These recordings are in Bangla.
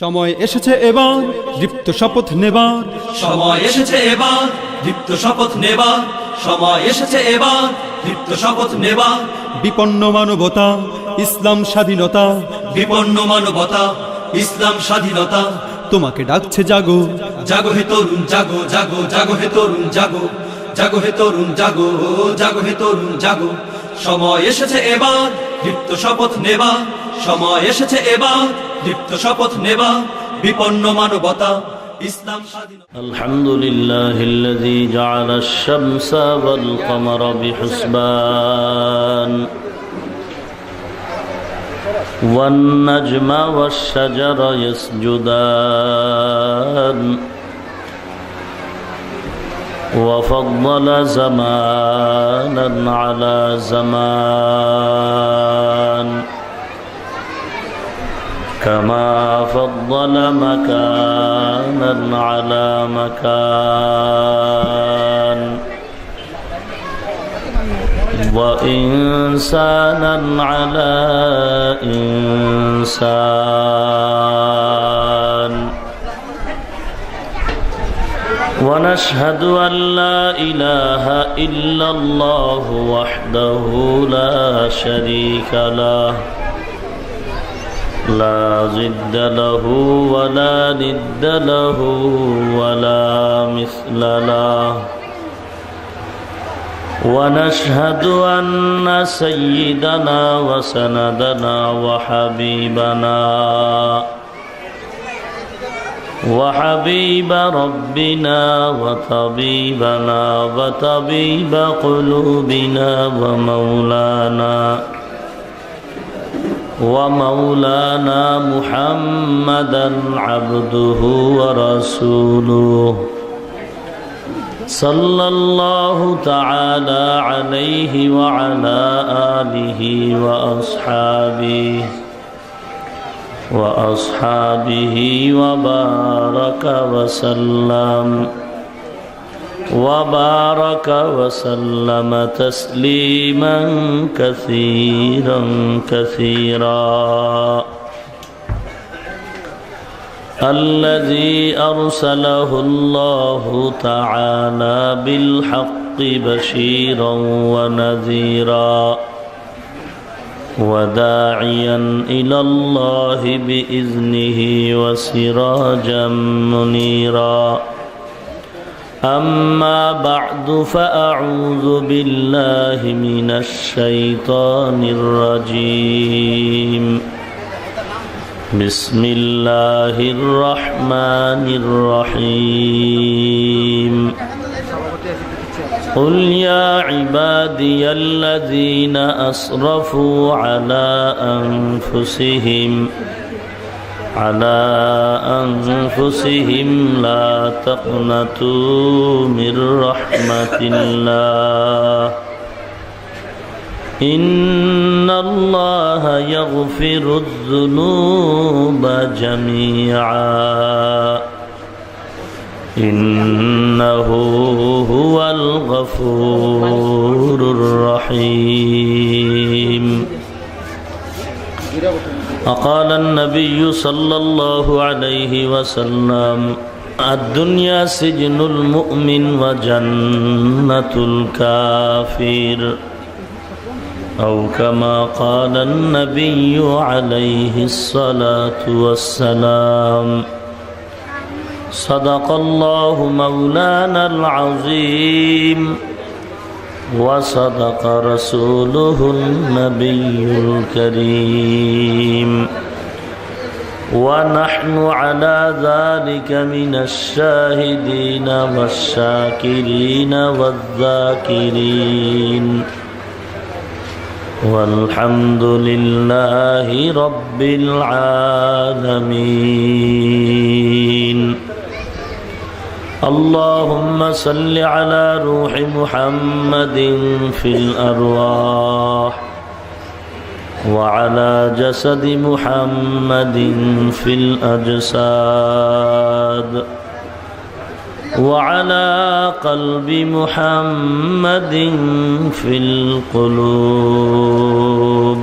সময় এসেছে এবার দীপ্ত শপথ নেবার, সময় এসেছে এবার দীপ্ত শপথ নেবার, সময় এসেছে এবার দীপ্ত শপথ নেবার। বিপন্ন মানবতা ইসলাম স্বাধীনতা, বিপন্ন মানবতা ইসলাম স্বাধীনতা। তোমাকে ডাকছে জাগো, জাগো হে তরুণ জাগো, জাগো জাগো হে তরুণ জাগো, জাগো হে তরুণ জাগো, জাগো হে তরুণ জাগো। সময় এসেছে এবার দীপ্ত শপথ নেবার, সময় এসেছে এবার দীপ্ত শপথ নেবার। বিপন্ন মানবতা ইসলাম স্বাধীনতা। আলহামদুলিল্লাহিল্লাযী জাআলাশ শামসা ওয়াল কমারা বিহুসবান ওয়ান নাজমা ওয়াশ শাজারা ইয়াসজুদান وفضل زمانا على زمان كما فضل مكانا على مكان وإنسانا على إنسان. ونشهد أن لا إله إلا الله وحده لا شريك له لا ضد له ولا ند له ولا مثل له. ونشهد أن سيدنا وسندنا وحبيب ربنا وطبيبنا وطبيب قلوبنا ومولانا محمدا عبده ورسوله صلى الله تعالى عليه وعلى آله وأصحابه وبارك وسلم تسليما كثيرا كثيرا. الذي أرسله الله تعالى بالحق بشيرا ونذيرا وداعيا إلى الله بإذنه وسراجا منيرا. أما بعد فأعوذ بالله من الشيطان الرجيم. بسم الله الرحمن الرحيم. قل يا عبادي الذين أسرفوا على أنفسهم لا تقنطوا من رحمة الله إن الله يغفر الذنوب جميعا إنه هو الغفور الرحيم. وقال النبي صلى الله عليه وسلم الدنيا سجن المؤمن وجنة الكافر أو كما قال النبي عليه الصلاة والسلام. صدق الله مولانا العظيم وصدق رسوله النبي الكريم ونحن على ذلك من الشاهدين والشاكرين والذاكرين والحمد لله رب العالمين. اللهم صل على روح محمد في الأرواح وعلى جسد محمد في الأجساد وعلى قلب محمد في القلوب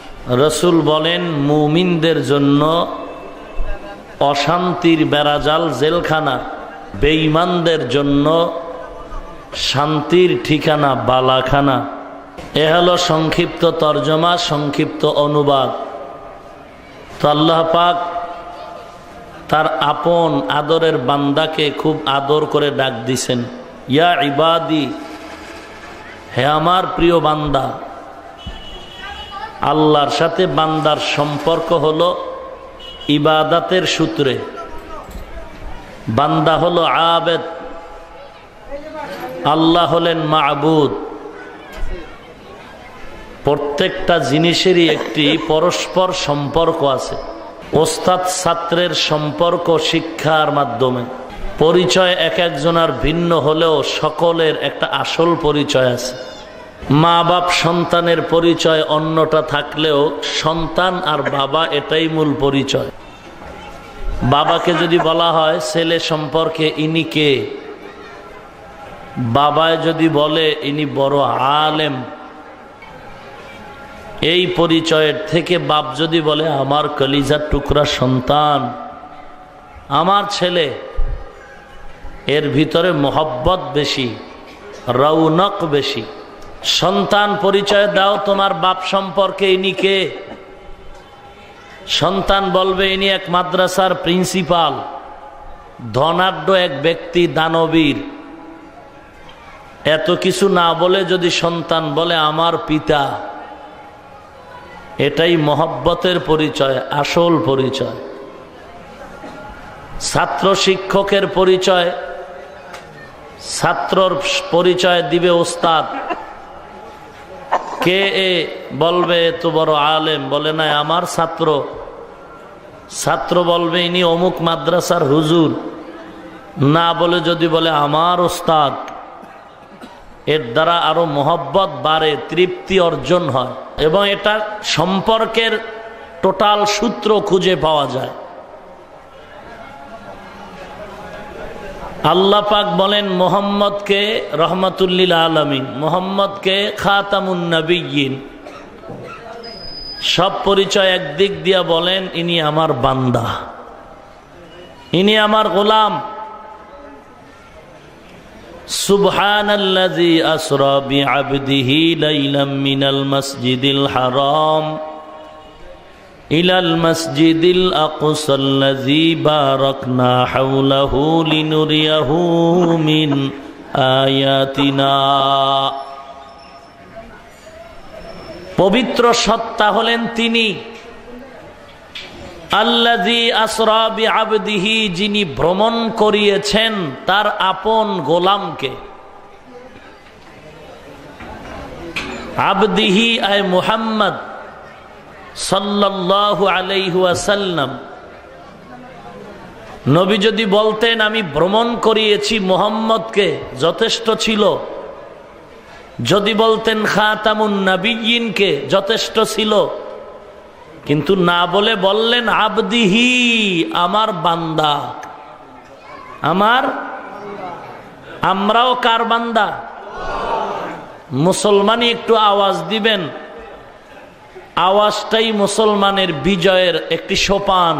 রসুল বলেন মুমিনদের জন্য অশান্তির বেড়াজাল জেলখানা, বেঈমানদের জন্য শান্তির ঠিকানা বালাখানা। এ হলো সংক্ষিপ্ত তর্জমা, সংক্ষিপ্ত অনুবাদ। তো আল্লাহ পাক তার আপন আদরের বান্দাকে খুব আদর করে ডাক দিছেন, ইয়া ইবাদি, হে আমার প্রিয় বান্দা। আল্লাহর সাথে বান্দার সম্পর্ক হলো ইবাদাতের সূত্রে। বান্দা হলো আবেদ, আল্লাহ হলেন মাবুদ। প্রত্যেকটা জিনিসেরই একটি পরস্পর সম্পর্ক আছে। ওস্তাদ ছাত্রের সম্পর্ক শিক্ষার মাধ্যমে। পরিচয় এক একজনের ভিন্ন হলেও সকলের একটা আসল পরিচয় আছে। মা বাপ সন্তানের পরিচয় অন্যটা থাকলেও সন্তান আর বাবা এটাই মূল পরিচয়। বাবাকে যদি বলা হয় ছেলে সম্পর্কে ইনি কে, বাবায় যদি বলে ইনি বড় আলেম, এই পরিচয়ের থেকে বাপ যদি বলে আমার কলিজার টুকরা সন্তান, আমার ছেলে, এর ভিতরে মোহব্বত বেশি, রৌনক বেশি। সন্তান পরিচয় দাও তোমার বাপ সম্পর্কে ইনি কে, সন্তান বলবে ইনি এক মাদ্রাসার প্রিন্সিপাল, ধনাঢ্য এক ব্যক্তি, দানবীর। এত কিছু না বলে যদি সন্তান বলে আমার পিতা, এটাই মহব্বতের পরিচয়, আসল পরিচয়। ছাত্র শিক্ষকের পরিচয়, ছাত্রর পরিচয় দিবে ওস্তাদ। কে এ বলবে তো বড় আলেম, বলে না আমার ছাত্র। ছাত্র বলবে ইনি অমুক মাদ্রাসার হুজুর, না বলে যদি বলে আমার ওস্তাদ, এর দ্বারা আরো মহব্বত বাড়ে, তৃপ্তি অর্জন হয় এবং এটা সম্পর্কের টোটাল সূত্র খুঁজে পাওয়া যায়। আল্লাহ পাক বলেন মুহাম্মদকে রহমাতুল্লিল আলামিন, মুহাম্মদকে খাতামুন নবিয়্যিন। সব পরিচয় একদিক দিয়া বলেন ইনি আমার বান্দা, ইনি আমার গোলাম। সুবহানাল্লাযী আসরা বিআবদিহি লাইলাম মিনাল মাসজিদিল হারাম ইলাল মাসজিদিল আকসাল্লাযী বারাকনা হাওলাহু লিনুরিয়াহু মিন আয়াতিনা। পবিত্র সত্তা হলেন তিনি, আল্লাযী আসরা বিআবদিহি, যিনি ভ্রমণ করিয়েছেন তার আপন গোলামকে। আবদিহি আয় মুহাম্মদ সাল্লাল্লাহু আলাইহি ওয়াসাল্লাম। নবী যদি বলতেন আমি ভ্রমণ করিয়েছি মুহাম্মদকে, যথেষ্ট ছিল। যদি বলতেন খাতামুন নবিয়্যিনকে, যথেষ্ট ছিল। কিন্তু না বলে বললেন আবদিহি, আমার বান্দা, আমার। আমরাও কার বান্দা? মুসলমানই একটু আওয়াজ দিবেন, আওয়াজটাই মুসলমানের বিজয়ের একটি সোপান।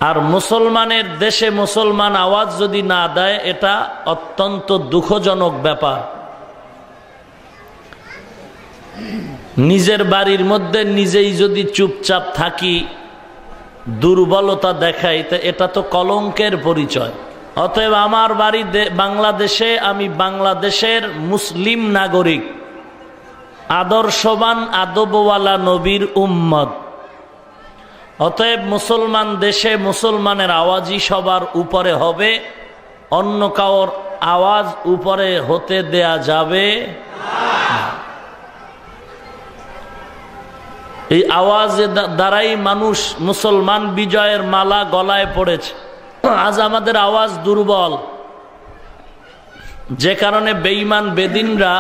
আর মুসলমানের দেশে মুসলমান আওয়াজ যদি না দেয়, এটা অত্যন্ত দুঃখজনক ব্যাপার। নিজের বাড়ির মধ্যে নিজেই যদি চুপচাপ থাকি, দুর্বলতা দেখাই, তো এটা তো কলঙ্কের পরিচয়। অতএব আমার বাড়ি বাংলাদেশে, আমি বাংলাদেশের মুসলিম নাগরিক, আদর্শবান আদবওয়ালা নবীর উম্মত। অতএব মুসলমান দেশে মুসলমানের আওয়াজই সবার উপরে হবে, অন্য কারোর আওয়াজ উপরে হতে দেয়া যাবে না। এই আওয়াজের দ্বারাই মানুষ মুসলমান বিজয়ের মালা গলায় পড়েছে। আজ আমাদের আওয়াজ দুর্বল, যে কারণে বেঈমান বেদিনরা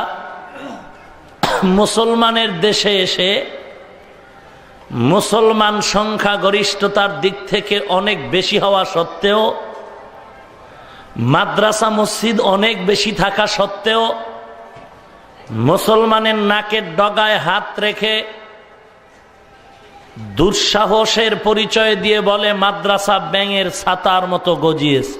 মুসলমানের দেশে এসে মুসলমান সংখ্যা গরিষ্ঠতার দিক থেকে অনেক বেশি হওয়া সত্ত্বেও, মাদ্রাসা মসজিদ অনেক বেশি থাকা সত্ত্বেও মুসলমানের নাকের ডগায় হাত রেখে দুঃসাহসের পরিচয় দিয়ে বলে মাদ্রাসা ব্যাঙের ছাতার মতো গজিয়েছে।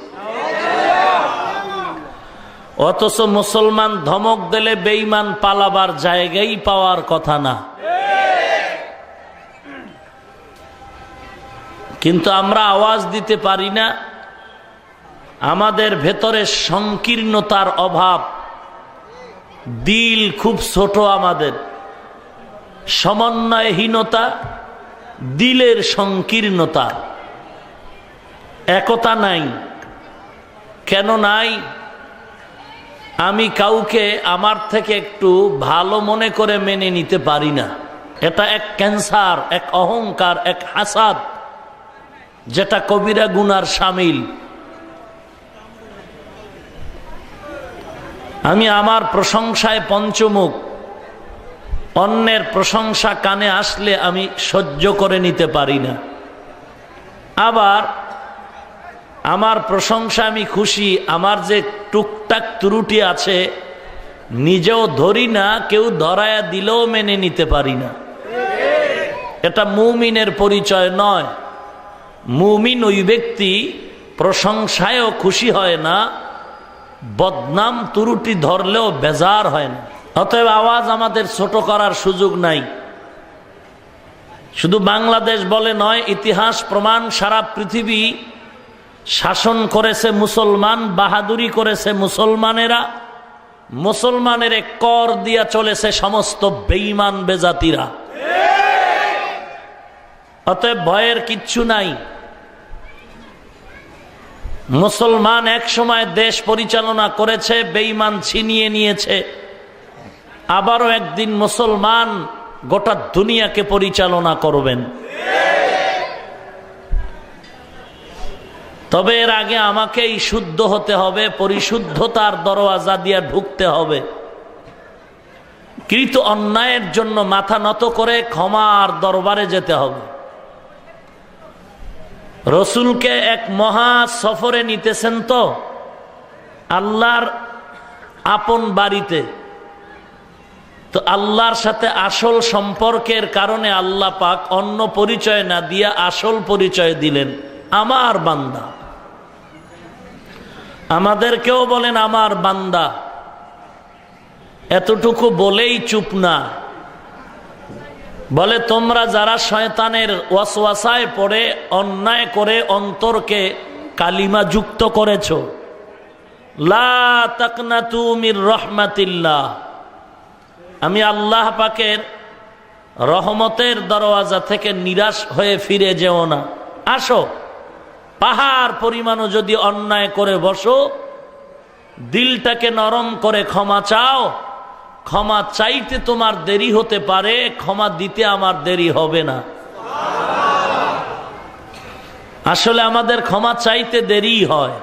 অথচ মুসলমান ধমক দিলে বেঈমান পালাবার জায়গাই পাওয়ার কথা না। কিন্তু আমরা আওয়াজ দিতে পারি না, আমাদের ভেতরে সংকীর্ণতার অভাব, দিল খুব ছোট, আমাদের সমন্বয়হীনতা, দিলের সংকীর্ণতা, একতা নাই। কেন নাই? আমি কাউকে আমার থেকে একটু ভালো মনে করে মেনে নিতে পারি না। এটা এক ক্যান্সার, এক অহংকার, এক হাসাদ, যেটা কবিরা গুনার শামিল। আমি আমার প্রশংসায় পঞ্চমুখ, অন্যের প্রশংসা কানে আসলে আমি সহ্য করে নিতে পারি না। আবার আমার প্রশংসা আমি খুশি, আমার যে টুকটাক ত্রুটি আছে নিজেও ধরি না, কেউ ধরায়া দিলেও মেনে নিতে পারি না। এটা মুমিনের পরিচয় নয়। মুমিন ওই ব্যক্তি প্রশংসায়ও খুশি হয় না, বদনাম ত্রুটি ধরলেও বেজার হয় না। অতএব আওয়াজ আমাদের ছোট করার সুযোগ নাই। শুধু বাংলাদেশ বলে নয়, ইতিহাস প্রমাণ, সারা পৃথিবী শাসন করেছে মুসলমান, বাহাদুরি করেছে মুসলমানেরা, মুসলমানের কর দিয়া চলেছে সমস্ত বেঈমান বেজাতিরা। অতএব ভয়ের কিচ্ছু নাই। মুসলমান এক সময় দেশ পরিচালনা করেছে, বেঈমান ছিনিয়ে নিয়েছে। আবারও একদিন মুসলমান গোটা দুনিয়াকে পরিচালনা করবেন। তবে এর আগে আমাকেই শুদ্ধ হতে হবে, পরিশুদ্ধতার দরওয়াজা দিয়ে ঢুকতে হবে। কৃত অন্যায়ের জন্য মাথা নত করে ক্ষমার দরবারে যেতে হবে। রসুলকে এক মহা সফরে নিতেছেন তো আল্লাহর আপন বাড়িতে, তো আল্লাহর সাথে আসল সম্পর্কের কারণে আল্লাহ পাক অন্য পরিচয় না দিয়া আসল পরিচয় দিলেন, আমার বান্দা। আমাদেরকেও বলেন আমার বান্দা। এতটুকু বলেই চুপ না, বলে তোমরা যারা শয়তানের ওয়াসওয়াসায় পড়ে অন্যায় করে অন্তরকে কালিমা যুক্ত করেছো, লা তাকনাতু মির রাহমাতিল্লাহ, আমি আল্লাহ পাকের রহমতের দরওয়াজা থেকে নিরাশ হয়ে ফিরে যেও না। আসো, পাহাড় পরিমাণও যদি অন্যায় করে বসো, দিলটাকে নরম করে ক্ষমা চাও। ক্ষমা চাইতে তোমার দেরি হতে পারে, ক্ষমা দিতে আমার দেরি হবে না। আসলে আমাদের ক্ষমা চাইতে দেরি হয়,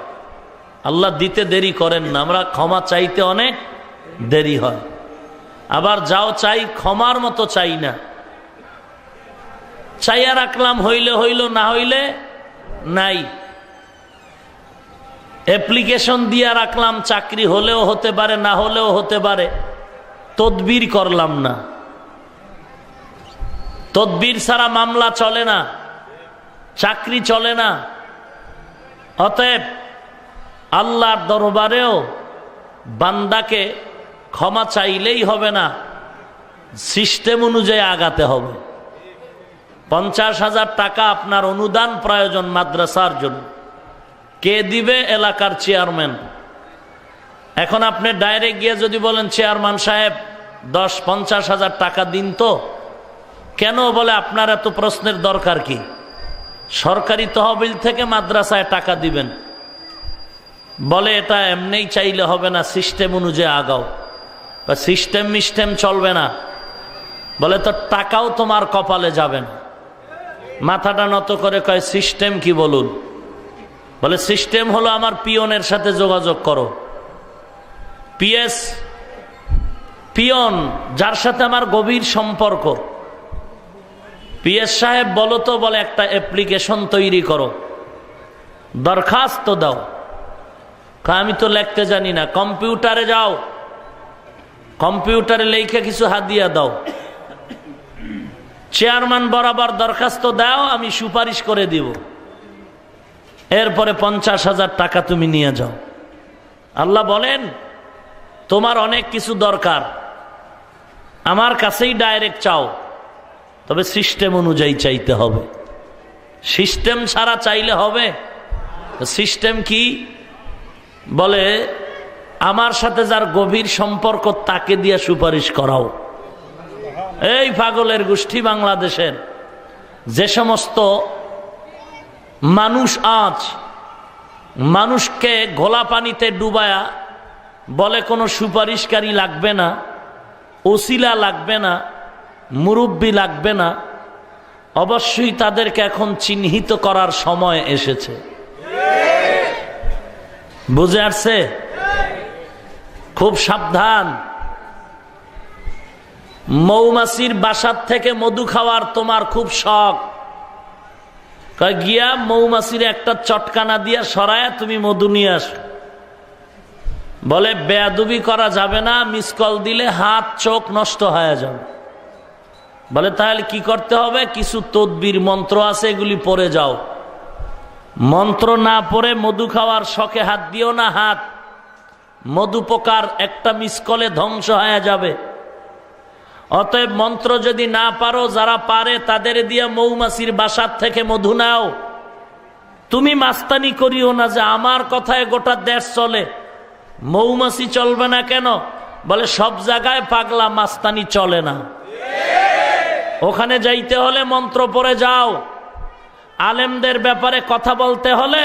আল্লাহ দিতে দেরি করেন না। আমরা ক্ষমা চাইতে অনেক দেরি হয়। আবার যাও চাই, ক্ষমার মতো চাই না। চাইয়া রাখলাম, হইলে হইল, না হইলে নাই। অ্যাপ্লিকেশন দিয়া রাখলাম, চাকরি হলেও হতে পারে, না হলেও হতে পারে, তদবির করলাম না। তদবির ছাড়া মামলা চলে না, চাকরি চলে না। অতএব আল্লাহর দরবারেও বান্দাকে ক্ষমা চাইলেই হবে না, সিস্টেম অনুযায়ী আগাতে হবে। 50,000 টাকা আপনার অনুদান প্রয়োজন মাদ্রাসার জন্য, কে দিবে? এলাকার চেয়ারম্যান। এখন আপনি ডাইরেক্ট গিয়ে যদি বলেন চেয়ারম্যান সাহেব 50,000 টাকা দিন, তো কেন? বলে আপনার এত প্রশ্নের দরকার কি? সরকারি তহবিল থেকে মাদ্রাসায় টাকা দিবেন। বলে এটা এমনিই চাইলে হবে না, সিস্টেম অনুযায়ী আগাও। সিস্টেম মিস্টেম চলবে না। বলে তো টাকাও তোমার কপালে যাবে না। মাথাটা নত করে কয় সিস্টেম কি বলুন? বলে সিস্টেম হলো আমার পিয়নের সাথে যোগাযোগ করো। পিয়ন যার সাথে আমার গভীর সম্পর্ক, পিএস সাহেব বলো তো, বলে একটা অ্যাপ্লিকেশন তৈরি করো, দরখাস্ত দাও। আমি তো লিখতে জানি না। কম্পিউটারে যাও, কম্পিউটারে লেখা কিছু হাদিয়া দাও, চেয়ারম্যান বরাবর দরখাস্ত দাও, আমি সুপারিশ করে দিব, এরপরে 50,000 টাকা তুমি নিয়ে যাও। আল্লাহ বলেন তোমার অনেক কিছু দরকার, আমার কাছেই ডাইরেক্ট চাও, তবে সিস্টেম অনুযায়ী চাইতে হবে। সিস্টেম ছাড়া চাইলে হবে? সিস্টেম কি? বলে আমার সাথে যার গভীর সম্পর্ক তাকে দিয়ে সুপারিশ করাও। এই পাগলের গোষ্ঠী বাংলাদেশের যে সমস্ত মানুষ আজ মানুষকে ঘোলা পানিতে ডুবায়া বলে কোনো সুপারিশকারী লাগবে না, ওসিলা লাগবে না, মুরব্বি লাগবে না, অবশ্যই তাদেরকে এখন চিহ্নিত করার সময় এসেছে। বুঝে আসছে? খুব সাবধান। মৌমাছির বাসার থেকে মধু খাওয়ার তোমার খুব শখ, গিয়া মৌমাছির একটা চটকানা দিয়া সরায়া তুমি মধু নিয়ে আস। বলে বেয়াদবি করা যাবে না, মিস কল দিলে হাত চোখ নষ্ট হয়ে যাবে। বলে তাহলে কি করতে হবে? কিছু তদবির মন্ত্র আছে, এগুলি পড়ে যাও। মন্ত্র না পড়ে মধু খাওয়ার শখে হাত দিও না। হাত মধু পোকার একটা মিস কলে ধ্বংস হয়ে যাবে। অতএব মন্ত্র যদি না পারো, যারা পারে তাদের দিয়ে মৌমাছির বাসার থেকে মধু নাও। তুমি মাস্তানি করিও না যে আমার কথায় গোটা দেশ চলে, মৌমাছি চলবে না কেন? বলে সব জায়গায় পাগলা মাস্তানি চলে না, ওখানে যাইতে হলে মন্ত্র পড়ে যাও। আলেমদের ব্যাপারে কথা বলতে হলে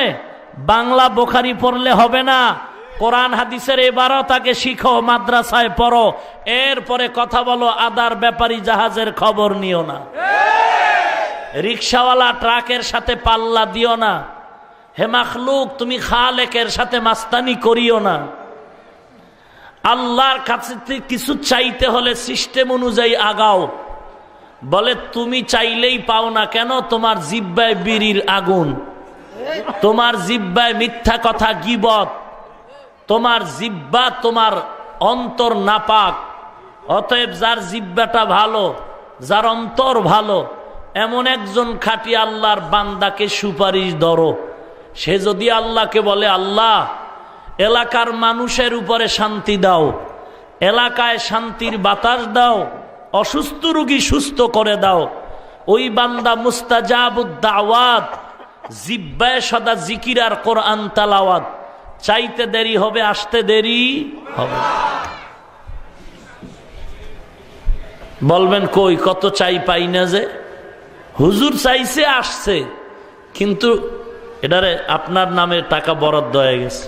বাংলা বোখারি পড়লে হবে না, কোরআন হাদিসের এবারও তাকে শিখো, মাদ্রাসায় পড়ো, এরপরে কথা বলো। আদার ব্যাপারী জাহাজের খবর নিও না, রিক্সাওয়ালা ট্রাকের সাথে পাল্লা দিও না। হে মাখলুক, তুমি খালেকের সাথে মাস্তানি করিও না। আল্লাহর কাছে কিছু চাইতে হলে সিস্টেম অনুযায়ী আগাও। বলে তুমি চাইলেই পাও না কেন? তোমার জিহ্বায় বিড়ির আগুন, তোমার জিহ্বায় মিথ্যা কথা গীবত, তোমার জিহ্বা, তোমার অন্তর নাপাক। অতএব যার জিহ্বাটা ভালো, যার অন্তর ভালো, এমন একজন খাঁটি আল্লাহর বান্দাকে সুপারিশ ধরো। সে যদি আল্লাহকে বলে, আল্লাহ এলাকার মানুষের উপরে শান্তি দাও, এলাকায় শান্তির বাতাস দাও, অসুস্থ রোগী সুস্থ করে দাও, ওই বান্দা মুস্তাজাবুদ দাওয়াত, জিহ্বায় সদা জিকির আর কোরআন তেলাওয়াত। চাইতে দেরি হবে, আসতে দেরি হবে। বলবেন কই, কত চাই পাই না যে। হুজুর চাইছে, আসছে, কিন্তু এটারে আপনার নামে টাকা বরাদ্দ হয়ে গেছে,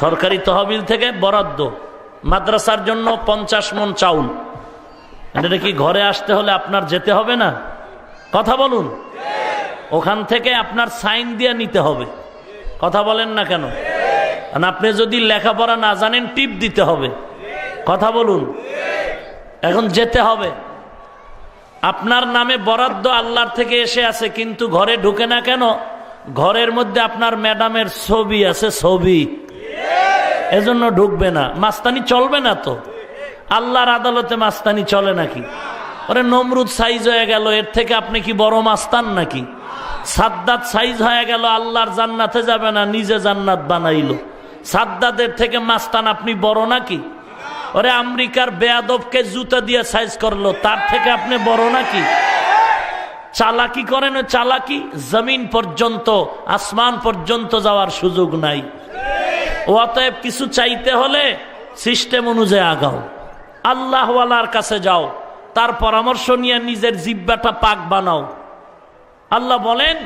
সরকারি তহবিল থেকে বরাদ্দ। মাদ্রাসার জন্য 50 মণ চাউল, এটা কি ঘরে আসতে হলে আপনার যেতে হবে না? কথা বলুন। ওখান থেকে আপনার সাইন দিয়ে নিতে হবে। কথা বলেন না কেন? আপনি যদি লেখাপড়া না জানেন, টিপ দিতে হবে। কথা বলুন। এখন যেতে হবে। আপনার নামে বরাদ্দ আল্লাহর থেকে এসে আছে, কিন্তু ঘরে ঢুকে না কেন? ঘরের মধ্যে আপনার ম্যাডামের ছবি আছে, ছবি, এজন্য ঢুকবে না। মাস্তানি চলবে না তো। আল্লাহর আদালতে মাস্তানি চলে নাকি? ওরে নমরুদ সাইজ হয়ে গেল, এর থেকে আপনি কি বড় মাস্তান নাকি? সাদ্দাত সাইজ হয়ে গেল, আল্লাহর জান্নাতে যাবে না, নিজে জান্নাত বানাইলো। সাদ্দাতের থেকে মাস্তান আপনি বড় নাকি? ওরে আমেরিকার বেয়াদবকে জুতা দিয়ে সাইজ করলো, তার থেকে আপনি বড় নাকি? চালাকি করেন, চালাকি জমিন পর্যন্ত, আসমান পর্যন্ত যাওয়ার সুযোগ নাই। অতএব কিছু চাইতে হলে সিস্টেম অনুযায়ী আগাও, আল্লাহওয়ালার কাছে যাও, তার পরামর্শ নিয়ে নিজের জিহ্বাটা পাক বানাও। আল্লাহ বলেন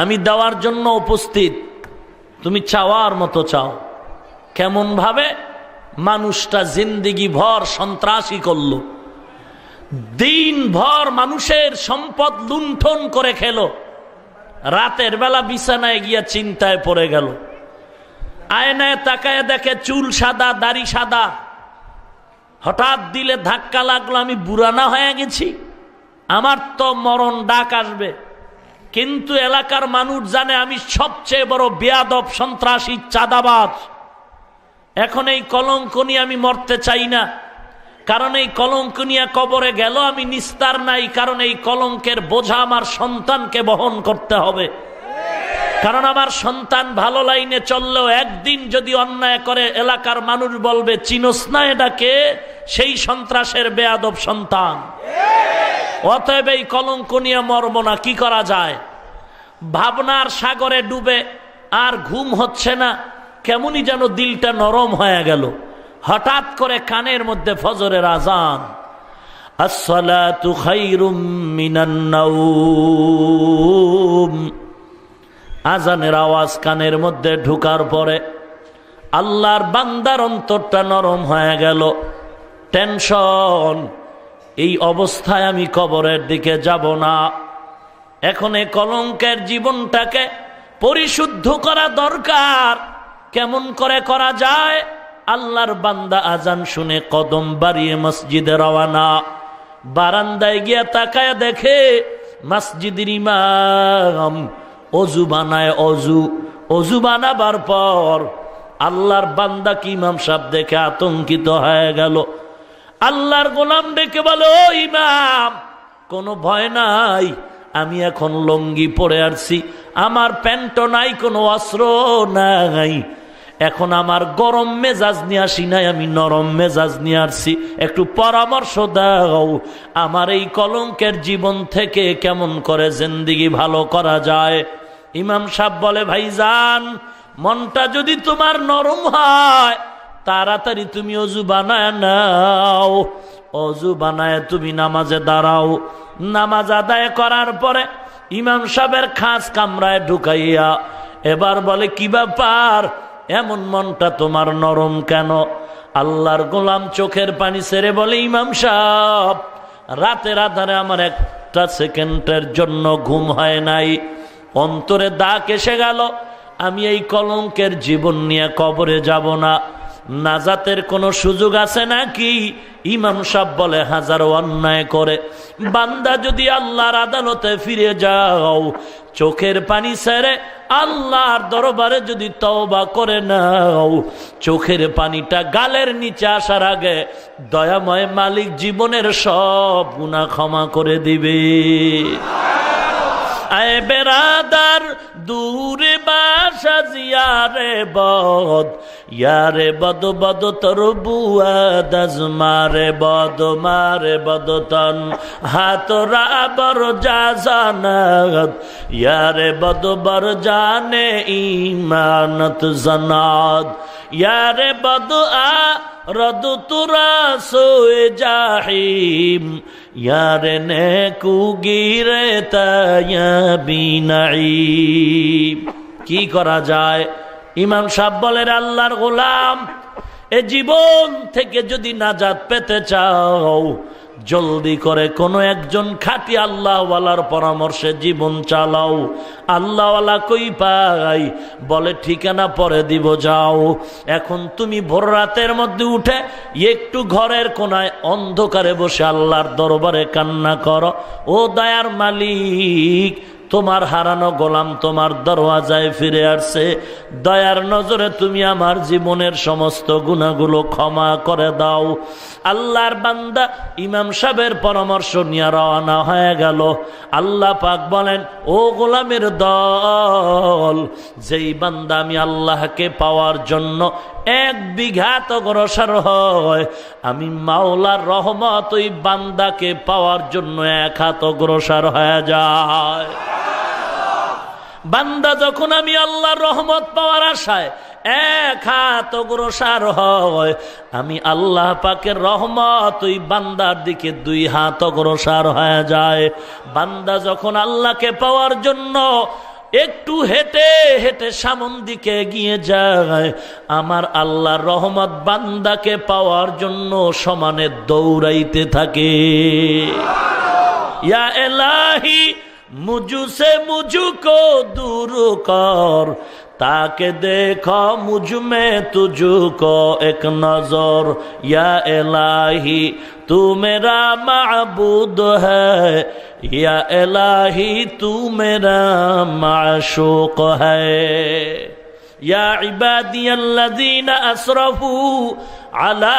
আমি দেওয়ার জন্য উপস্থিত, তুমি চাওয়ার মতো চাও। কেমন ভাবে? মানুষটা জিন্দিগি ভর সন্ত্রাসী করলো, দিন ভর মানুষের সম্পদ লুণ্ঠন করে খেলো, রাতের বেলা বিছানায় গিয়া চিন্তায় পড়ে গেল। আয়নায় তাকায় দেখে চুল সাদা, দাড়ি সাদা। হঠাৎ দিলে ধাক্কা লাগলো, আমি বুড়ানা হয়ে গেছি, আমার তো মরণ ডাক আসবে। কিন্তু এলাকার মানুষ জানে আমি সবচেয়ে বড় বেয়াদব, সন্ত্রাসী, চাঁদাবাজ। এখন এই কলঙ্ক নিয়ে আমি মরতে চাই না, কারণ এই কলঙ্ক নিয়ে কবরে গেল আমি নিস্তার নাই, কারণ এই কলঙ্কের বোঝা আমার সন্তানকে বহন করতে হবে। কারণ আমার সন্তান ভালো লাইনে চললেও একদিন যদি অন্যায় করে এলাকার মানুষ বলবে চিনোস না এটাকে, সেই সন্ত্রাসের বেয়াদব সন্তান। অতএব এই কলঙ্ক নিয়ে মরব না। কি করা যায়? ভাবনার সাগরে ডুবে আর ঘুম হচ্ছে না, কেমনই যেন দিলটা নরম হয়ে গেল। হঠাৎ করে কানের মধ্যে ফজরের আজান, আসসালাতু খায়রুম মিনান নাওম, আজানের আওয়াজ কানের মধ্যে ঢুকার পরে আল্লাহর বান্দার অন্তরটা নরম হয়ে গেল। টেনশন, এই অবস্থায় আমি কবরের দিকে যাব না। এখন এই কলঙ্কের জীবনটাকে পরিশুদ্ধ করা দরকার। কেমন করে করা যায়? আল্লাহর বান্দা আজান শুনে কদম বাড়িয়ে মসজিদে রওয়ানা। বারান্দায় গিয়া তাকায় দেখে মসজিদের ইমাম অজু বানায়। অজু বানাবার পর আল্লাহর বান্দা কি ইমাম সাহেব দেখে আতঙ্কিত হয়ে গেল। আল্লাহর গোলাম ডেকে বলে, ও ইমাম, কোনো ভয় নাই, আমি এখন লঙ্গি পরে আসছি, আমার প্যান্টও নাই, কোনো অস্ত্র নাই, এখন আমার গরম মেজাজ নিয়ে আসি নাই, আমি নরম মেজাজ নিয়ে আসছি, একটু পরামর্শ দাও, আমার এই কলঙ্কের জীবন থেকে কেমন করে জিন্দেগি ভালো করা যায়। ইমাম সাহেব বলে, ভাইজান, মনটা যদি তোমার নরম হয় তাড়াতাড়ি তুমি অজু বানায় নাও, অজু বানায় তুমি নামাজে দাঁড়াও। নামাজ আদায় করার পরে ইমাম সাহেবের খাস কামরায় ঢুকাইয়া এবার বলে, কি ব্যাপার, এমন মনটা তোমার নরম কেন? আল্লাহর গোলাম চোখের পানি ছেড়ে বলে, ইমাম সাহেব, রাতের আধারে আমার একটা সেকেন্ডের জন্য ঘুম হয় নাই, অন্তরে দাগ এসে গেল, আমি এই কলঙ্কের জীবন নিয়ে কবরে যাব না, নাজাতের কোনো সুযোগ আছে নাকি? ইমাম সাহেব বলে, হাজারো অন্যায় করে বান্দা যদি আল্লাহর আদালতে ফিরে যাও, চোখের পানি ছেড়ে আল্লাহর দরবারে যদি তওবা করে নাও, চোখের পানিটা গালের নিচে আসার আগে দয়াময় মালিক জীবনের সব গুনাহ ক্ষমা করে দিবে। আয় বেরাদার দূরে বাসা জিয়ারে বদ, ইয়ারে বদ বদ তোর বুয়াদ আজমারে বদ, মারে বদ তন হাতরা বর যা জানাত, ইয়ারে বদ বর জানে ইমানত জানাত, ইয়ারে বদ আ রদ তুরা সোয়ে জাহিম, ইয়ারে নে কুগিরে তায়াবিনাইম। কি করা যায়? ইমাম সাহেব বলেন, আল্লাহর গোলাম, এ জীবন থেকে যদি নাজাত পেতে চাও, জলদি করে কোনো একজন খাঁটি আল্লাহওয়ালার পরামর্শে জীবন চালাও। আল্লাহওয়ালা কই পাই? বলে, ঠিকানা পরে দিব, যাও। এখন তুমি ভোর রাতের মধ্যে উঠে একটু ঘরের কোনায় অন্ধকারে বসে আল্লাহর দরবারে কান্না করো, ও দয়ার মালিক, তোমার হারানো গোলাম তোমার দরওয়াজায় ফিরে আসছে, দয়ার নজরে তুমি আমার জীবনের সমস্ত গুনাহগুলো ক্ষমা করে দাও। আল্লাহর বান্দা ইমাম সাহেবের পরামর্শ নিয়ে রওনা হয়ে গেল। আল্লাহ পাক বলেন, ও গোলামের দল, যেই বান্দা আমি আল্লাহকে পাওয়ার জন্য 1 বিঘা অগ্রসর হয়, আমি মাওলার রহমত ওই বান্দাকে পাওয়ার জন্য 1 হাত অগ্রসর হয়ে যায়। বান্দা যখন আমি আল্লাহর রহমত পাওয়ার আশায় 1 হাত অগ্রসর হয়, আমি আল্লাহ পাকের রহমত ওই বান্দার দিকে 2 হাত অগ্রসর হয়ে যায়। বান্দা যখন আল্লাহকে পাওয়ার জন্য একটু হেঁটে হেঁটে সামন দিকে এগিয়ে যায়, আমার আল্লাহর রহমত বান্দাকে পাওয়ার জন্য সমানে দৌড়াইতে থাকে। ইয়া ইলাহি मुझसे मुझको दूर कर, ताके देखो मुझ में तुझको एक नजर, या इलाही तू मेरा माबूद है, या इलाही तू मेरा माशूक है। يا عبادي الذين أسرفوا على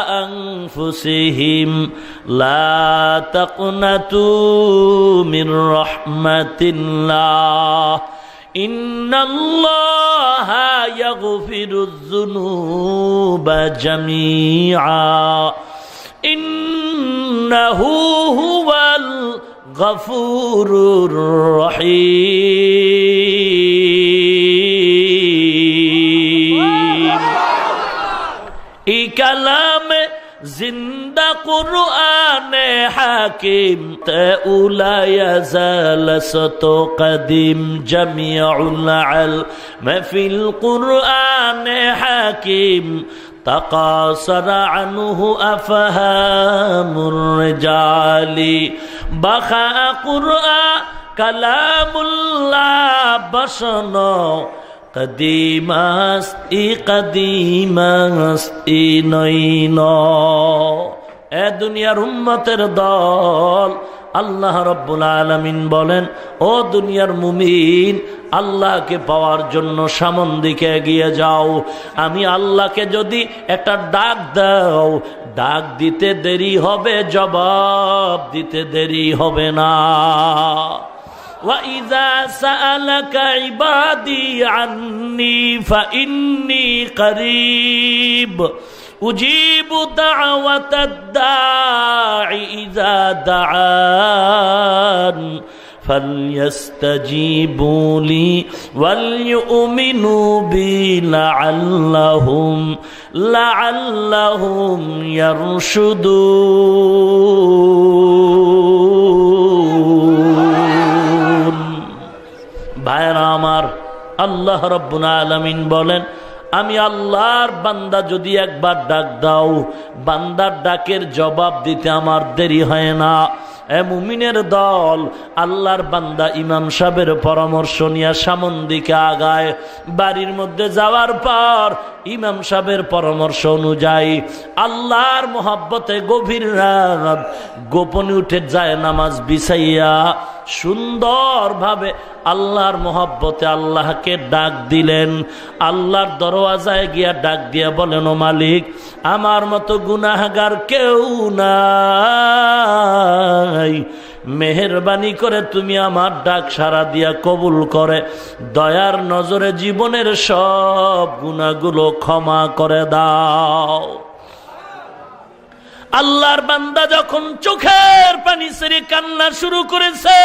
أنفسهم لا تقنطوا من رحمة الله إن الله يغفر الذنوب جميعا إنه هو الغفور الرحيم এই কালামে জিন্দা কুরআনে হাকিম তাউলা ইয়াজালাসত কদিম জামিউল ইলম ফিল কুরআনে হাকিম تقاصر عنه أفهام الرجال بخاء قرآن كلام الله بشنا قدیمست نইনা এ দুনিয়ার উম্মতের দল আল্লাহ রাব্বুল আলামিন বলেন ও দুনিয়ার মুমিন আল্লাহকে পাওয়ার জন্য সামন দিকে এগিয়ে যাও আমি আল্লাহকে যদি একটা ডাক দাও ডাক দিতে দেরি হবে জবাব দিতে দেরি হবে না وَإِذَا سَأَلَكَ عِبَادِي عَنِّي فَإِنِّي قَرِيبٌ أُجِيبُ دَعْوَةَ الدَّاعِ إِذَا دَعَانِ فَلْيَسْتَجِيبُوا لِي وَلْيُؤْمِنُوا بِي لَعَلَّهُمْ يَرْشُدُونَ ভাইরা আমার আল্লাহ রাব্বুল আলামিন বলেন আমি আল্লাহর বান্দা যদি একবার ডাক দাও বান্দার ডাকের জবাব দিতে আমার দেরি হয় না এ মুমিনের দল আল্লাহর বান্দা ইমাম সাহেবের পরামর্শ নিয়ে সামন দিকে আগায় বাড়ির মধ্যে যাওয়ার পর ইমাম সাহেবের পরামর্শ অনুযায়ী আল্লাহর মোহাব্বতে গভীর রাত গোপনে উঠে যায় নামাজ বিছাইয়া সুন্দরভাবে আল্লাহর মোহাব্বতে আল্লাহকে ডাক দিলেন আল্লাহর দরওয়াজায় গিয়া ডাক দিয়া বলেন ও মালিক আমার মতো গুনাহগার কেউ নাই মেহেরবানি করে তুমি আমার ডাক সাড়া দিয়া কবুল করে দয়ার নজরে জীবনের সব গুনাহগুলো ক্ষমা করে দাও আল্লাহর বান্দা যখন চোখের পানি ছেড়ে কান্না শুরু করেছে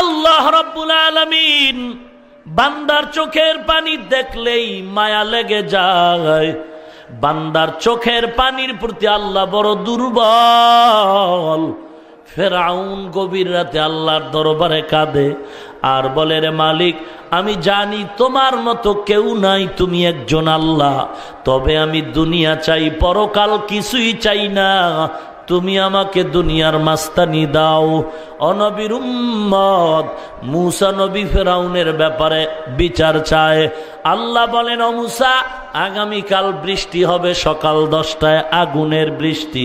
আল্লাহ রাব্বুল আলামিন বান্দার চোখের পানি দেখলেই মায়া লেগে যায় বান্দার চোখের পানির প্রতি আল্লাহ বড় দুর্বল ফেরাউন গভীর রাতে আল্লাহর দরবারে কাঁদে আর বলে রে মালিক আমি জানি তোমার মতো কেউ নাই তুমি একজন আল্লাহ তবে আমি দুনিয়া চাই পরকাল কিছুই চাই না তুমি আমাকে দুনিয়ার মাস্তানি দাও অনবীর উম্মত মূসা নবী ফেরাউনের ব্যাপারে বিচার চায় আল্লাহ বলেন ও মূসা আগামীকাল বৃষ্টি হবে সকাল 10টায় আগুনের বৃষ্টি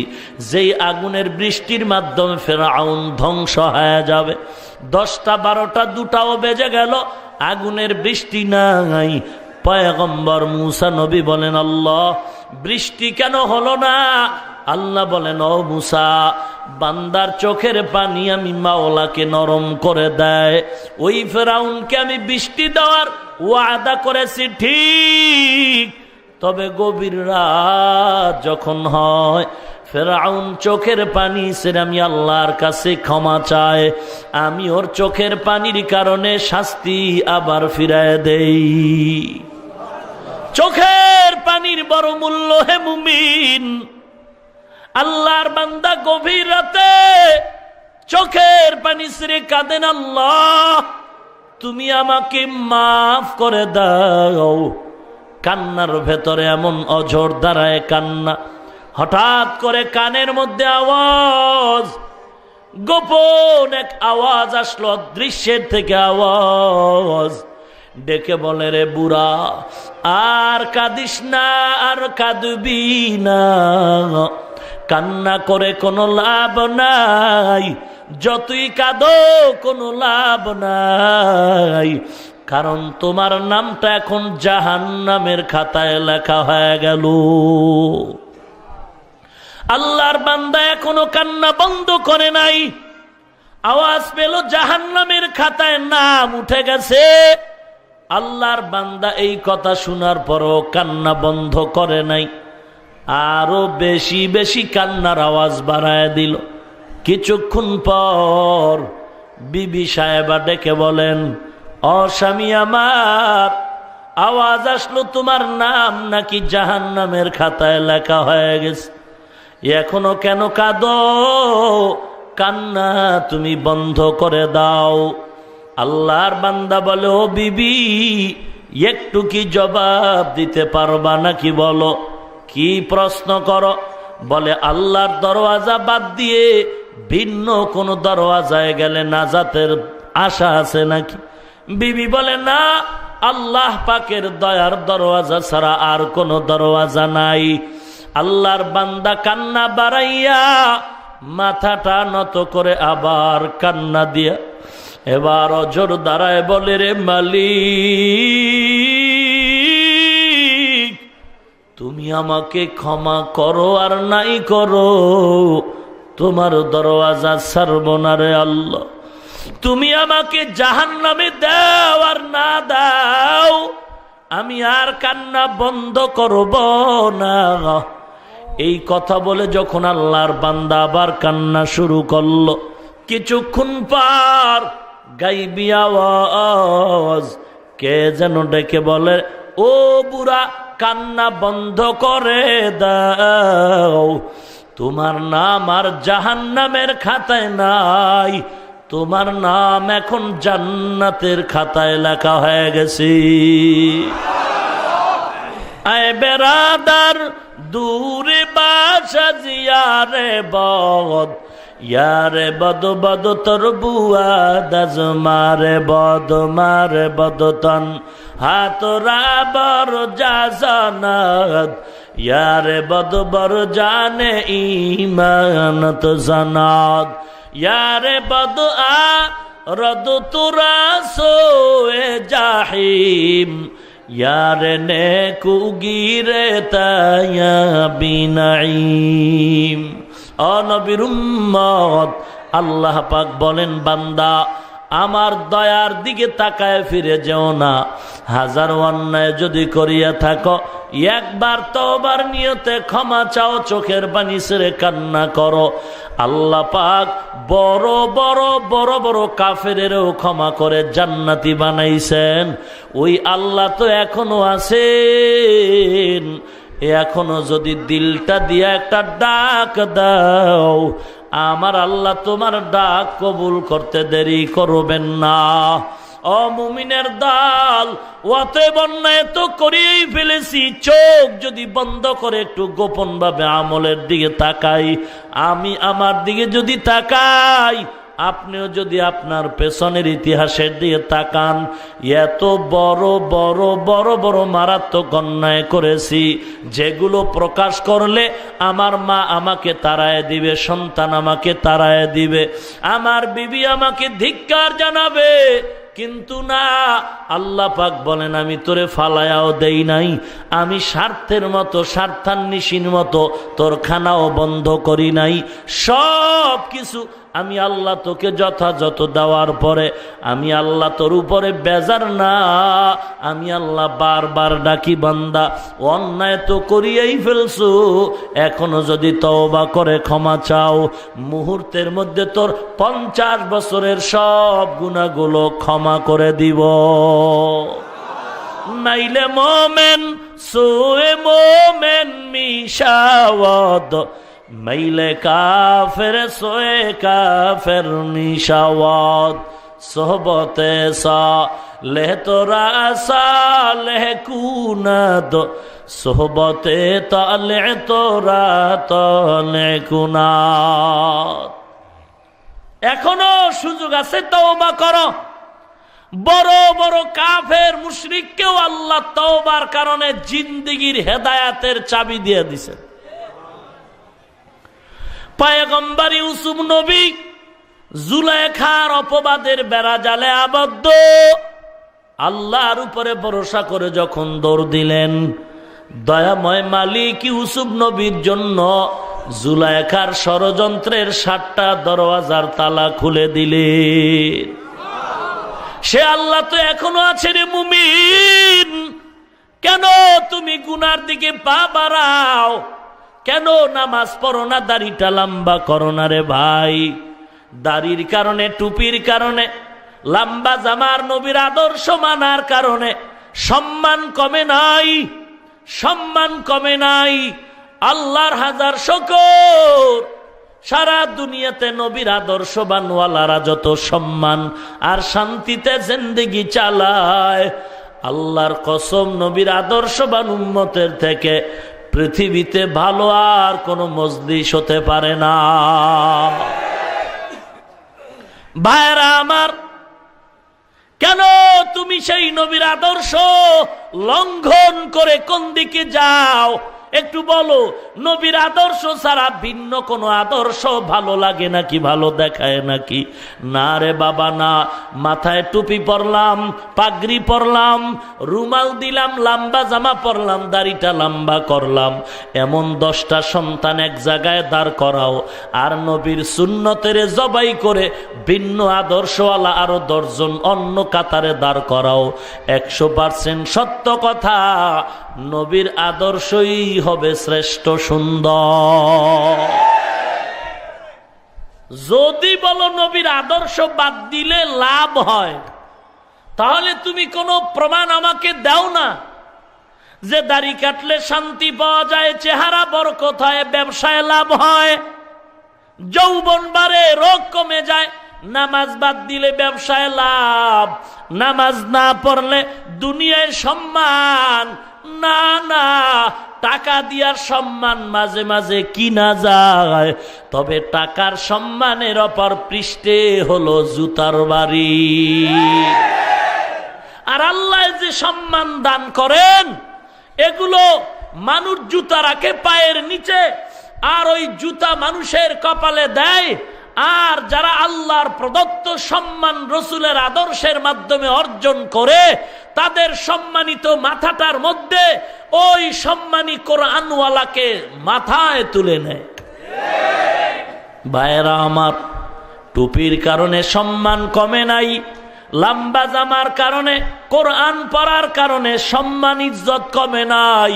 যেই আগুনের বৃষ্টির মাধ্যমে ফেরাউন ধ্বংস হয়ে যাবে 10টা 12টা 2টাও বেজে গেল আগুনের বৃষ্টি নাই পয়গম্বর মূসা নবী বলেন আল্লাহ বৃষ্টি কেন হলো না আল্লাহ বলেন ও মূসা বান্দার চোখের পানি আমি মাওলাকে নরম করে দেয় ওই ফেরাউনকে আমি বৃষ্টি দেওয়ার ওয়াদা করেছি ঠিক তবে গভীর রাত যখন হয় ফেরাউন চোখের পানি ছেড়ে আমি আল্লাহর কাছে ক্ষমা চায় আমি ওর চোখের পানির কারণে শাস্তি আবার ফিরায় দেই চোখের পানির বড় মূল্য হে মুমিন আল্লাহর বান্দা গভীর রাতে চোখের পানি ছেড়ে কাঁদেন আল্লাহ তুমি আমাকে মাফ করে দাও কান্নার ভেতরে এমন অঝোর দাঁড়ায় কান্না হঠাৎ করে কানের মধ্যে আওয়াজ গোপন এক আওয়াজ আসলো দৃশ্যের থেকে আওয়াজ ডেকে বলে রে বুড়া আর কাঁদিস না আর কাঁদবি না কান্না করে কোনো লাভ নাই যতই কাঁদো কোনো লাভ নাই কারণ তোমার নামটা এখন জাহান্নামের খাতায় লেখা হয়ে গেল। আল্লাহর বান্দা এখনো কান্না বন্ধ করে নাই, আওয়াজ পেল জাহান্নামের খাতায় নাম উঠে গেছে। আল্লাহর বান্দা এই কথা শোনার পরও কান্না বন্ধ করে নাই, আরো বেশি বেশি কান্নার আওয়াজ বাড়ায় দিল। কিছুক্ষণ পর বিবি সাহেবা ডেকে বলেন, ও স্বামী আমার, আওয়াজ আসলো তোমার নাম নাকি জাহান্নামের খাতায় লেখা হয়ে গেছে, এখনো কেন কাঁদো? কান্না তুমি বন্ধ করে দাও। আল্লাহর বান্দা বলে, ও বিবি, একটু কি জবাব দিতে পারবা নাকি? বলো, কি প্রশ্ন করো? বলে, আল্লাহর দরওয়াজা বাদ দিয়ে ভিন্ন কোন দরওয়াজায় গেলে নাজাতের আশা আছে নাকি? বিবি বলে, না, আল্লাহ পাকের দয়ার দরওয়াজা ছাড়া আর কোন দরওয়াজা নাই। আল্লাহর বান্দা কান্না বাড়াইয়া মাথাটা নত করে আবার কান্না দিয়া এবার অজর দাঁড়ায় বলে, রে মালিক, তুমি আমাকে ক্ষমা করো আর নাই করো, তোমার দরওয়াজা ছাড়ব না রে আল্লাহ। তুমি আমাকে জাহান্নামে দাও আর না দাও, আমি আর কান্না বন্ধ করব না। এই কথা বলে যখন আল্লাহর বান্দা আবার কান্না শুরু করলো, কিছুক্ষণ পর গাইবি আওয়াজ কে যেন ডেকে বলে, ও বুড়া, কান্না বন্ধ করে দাও, তোমার নাম আর জাহান্নামের খাতায় নাই, তোমার নাম এখন জান্নাতের খাতায় লেখা হয়ে গেছে। আয় বেরাদার দূরে বাসা জিয়ারে বদ, ইয়ারে বদ বদ তোর বুয়া দাজ মারে বদ তন হাতরা বর জানাত, ইয়ারে বদ বর জানে ইমানত জানাত, ইয়ারে বদ আ রদ তুরা সোয়ে জাহিম, ইয়ারে নেকু গিরে তায়া বিনাইম। ও নবীর উম্মত, আল্লাহ পাক বলেন, বান্দা আমার দয়ার দিকে তাকায় ফিরে যেও না। হাজার অন্যায় যদি করিয়া থাকো, একবার তওবার নিয়তে ক্ষমা চাও, চোখের পানি ছেড়ে কান্না করো। আল্লাহ পাক বড় বড় বড় বড় কাফেরেরও ক্ষমা করে জান্নাতি বানাইছেন। ওই আল্লাহ তো এখনো আছেন, এখনো যদি দিলটা দিয়া একটা ডাক দাও, আমার আল্লাহ তোমার ডাক কবুল করতে দেরি করবেন না। ও মুমিনের দল, অতএব অন্যায় তো করেই ফেলেছি, চোখ যদি বন্ধ করে একটু গোপন ভাবে আমলের দিকে তাকাই, আমি আমার দিকে যদি তাকাই, আপনিও যদি আপনার পেছনের ইতিহাসের দিকে তাকান, এত বড় বড় বড় বড় মারাত্মক অন্যায় করেছি, যেগুলো প্রকাশ করলে আমার মা আমাকে তাড়ায় দিবে, সন্তান আমাকে তাড়ায় দিবে, আমার বিবি আমাকে ধিক্কার জানাবে। কিন্তু না, আল্লাহ পাক বলেন, আমি তোরে ফালায়াও দেই নাই, আমি স্বার্থের মতো স্বার্থান্বেষীর মতো তোর খানাও বন্ধ করি নাই। সব কিছু আমি আল্লাহ তোকে যথাযথ দেওয়ার পরে আমি আল্লাহ তোর উপরে বেজার না। আমি আল্লাহ বারবার ডাকি, বান্দা অন্যায় তো করিয়েই ফেলছো, এখনো যদি তওবা করে ক্ষমা চাও, মুহূর্তের মধ্যে তোর 50 বছরের সব গুনাহগুলো ক্ষমা করে দিব। নাইলে মোমেন সোয়ে মোমেন মিশাওয়াদ, মাইলে কাফের সোয়ে কাফের মিশাওয়াদ, সোহবতে সালেহ তোরা সালেহ কুনাদ, সোহবতে তালে তোরা তালে কুনাদ। এখনো সুযোগ আছে, তওবা করো। বড় বড় কাফের মুশরিককেও আল্লাহ তওবার কারণে জিন্দেগীর হেদায়েতের চাবি দিয়ে দিয়েছেন। পয়গম্বর ইউসুফ নবী জুলেখার অপবাদের বেড়া জালে আবদ্ধ, আল্লাহর উপরে ভরসা করে যখন দৌড় দিলেন, দয়াময় মালিক ইউসুফ নবীর জন্য জুলাইখার ষড়যন্ত্রের 7টা দরওয়াজার তালা খুলে দিলেন। সে আল্লাহ তো এখনো আছে রে মুমিন, কেন তুমি গুনার দিকে পা বাড়াও? কেন নামাজ পড়ো না, দাড়িটা লম্বা করো না রে ভাই? দাড়ির কারণে, টুপির কারণে, লম্বা জামার নবীর আদর্শ মানার কারণে সম্মান কমে নাই, সম্মান কমে নাই। আল্লাহর হাজার শুকর, সারা দুনিয়াতে নবীর আদর্শবানওয়ালারা যত সম্মান আর শান্তিতে জিন্দেগি চালায়, আল্লাহর কসম নবীর আদর্শবান উম্মতের থেকে পৃথিবীতে ভালো আর কোনো মজলিস হতে পারে না। ভাইরা আমার, কেন তুমি সেই নবীর আদর্শ লঙ্ঘন করে কোন দিকে যাও? একটু বলো, নবীর আদর্শ ছাড়া ভিন্ন কোনো আদর্শ ভালো লাগে নাকি, ভালো দেখায় নাকি? না রে বাবা না। মাথায় টুপি পরলাম, পাগড়ি পরলাম, রুমাল দিলাম, লম্বা জামা পরলাম, দাড়িটা লম্বা করলাম, এমন 10টা সন্তান এক জায়গায় দাঁড় করাও, আর নবীর সুন্নতের জবাই করে ভিন্ন আদর্শওয়ালা আরো 10 জন অন্য কাতারে দাঁড় করাও, 100% সত্য কথা, নবীর আদর্শই হবে শ্রেষ্ঠ সুন্দর। যদি বলো নবীর আদর্শ বাদ দিলে লাভ হয়, তাহলে তুমি কোনো প্রমাণ আমাকে দাও না যে দাড়ি কাটলে শান্তি পাওয়া যায়, চেহারা বরকত হয়, ব্যবসায় লাভ হয়, যৌবন বাড়ে, রোগ কমে যায়। নামাজ বাদ দিলে ব্যবসায় লাভ, নামাজ না পড়লে দুনিয়ায় সম্মান। না না, টাকা দিয়ার সম্মান মাঝে মাঝে কিনা যায়, তবে টাকার সম্মানের অপর পৃষ্ঠে হলো জুতার বাড়ি। আর আল্লাহ যে সম্মান দান করেন, এগুলো মানুষ জুতা রাখে পায়ের নিচে, আর ওই জুতা মানুষের কপালে দেয়। আর যারা আল্লাহর প্রদত্ত সম্মান রসুলের আদর্শের মাধ্যমে অর্জন করে, তাদের সম্মানিত মাথাটার মধ্যে ওই সম্মানী কোরআনওয়ালাকে মাথায় তুলে নেয়। ভাইরা আমার, টুপির কারণে সম্মান কমে নাই, লম্বা জামার কারণে, কোরআন পড়ার কারণে সম্মান ইজ্জত কমে নাই,